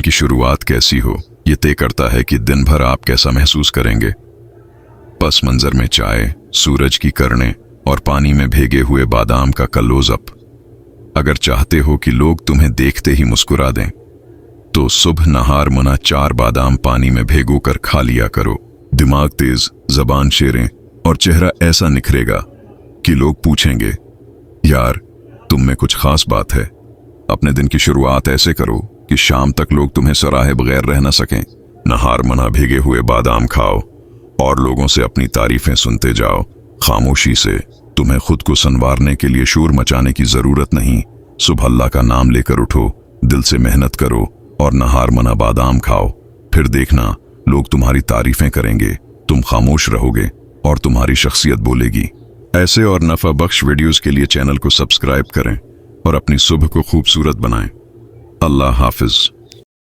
दिन की शुरुआत कैसी हो ये तय करता है कि दिन भर आप कैसा महसूस करेंगे। पस मंजर में चाय, सूरज की किरणें और पानी में भीगे हुए बादाम का क्लोजअप। अगर चाहते हो कि लोग तुम्हें देखते ही मुस्कुरा दें तो सुबह नहार मुना 4 बादाम पानी में भिगोकर खा लिया करो। दिमाग तेज, जबान शेरें और चेहरा ऐसा निखरेगा कि लोग पूछेंगे, यार तुम में कुछ खास बात है। अपने दिन की शुरुआत ऐसे करो कि शाम तक लोग तुम्हें सराहे बगैर रह न सकें। नहार मना भीगे हुए बादाम खाओ और लोगों से अपनी तारीफें सुनते जाओ। खामोशी से। तुम्हें खुद को संवारने के लिए शोर मचाने की जरूरत नहीं। सुबह अल्लाह का नाम लेकर उठो, दिल से मेहनत करो और नहार मना बादाम खाओ। फिर देखना लोग तुम्हारी तारीफें करेंगे, तुम खामोश रहोगे और तुम्हारी शख्सियत बोलेगी। ऐसे और नफा बख्श वीडियोस के लिए चैनल को सब्सक्राइब करें और अपनी सुबह को खूबसूरत बनाएं। अल्लाह हाफिज।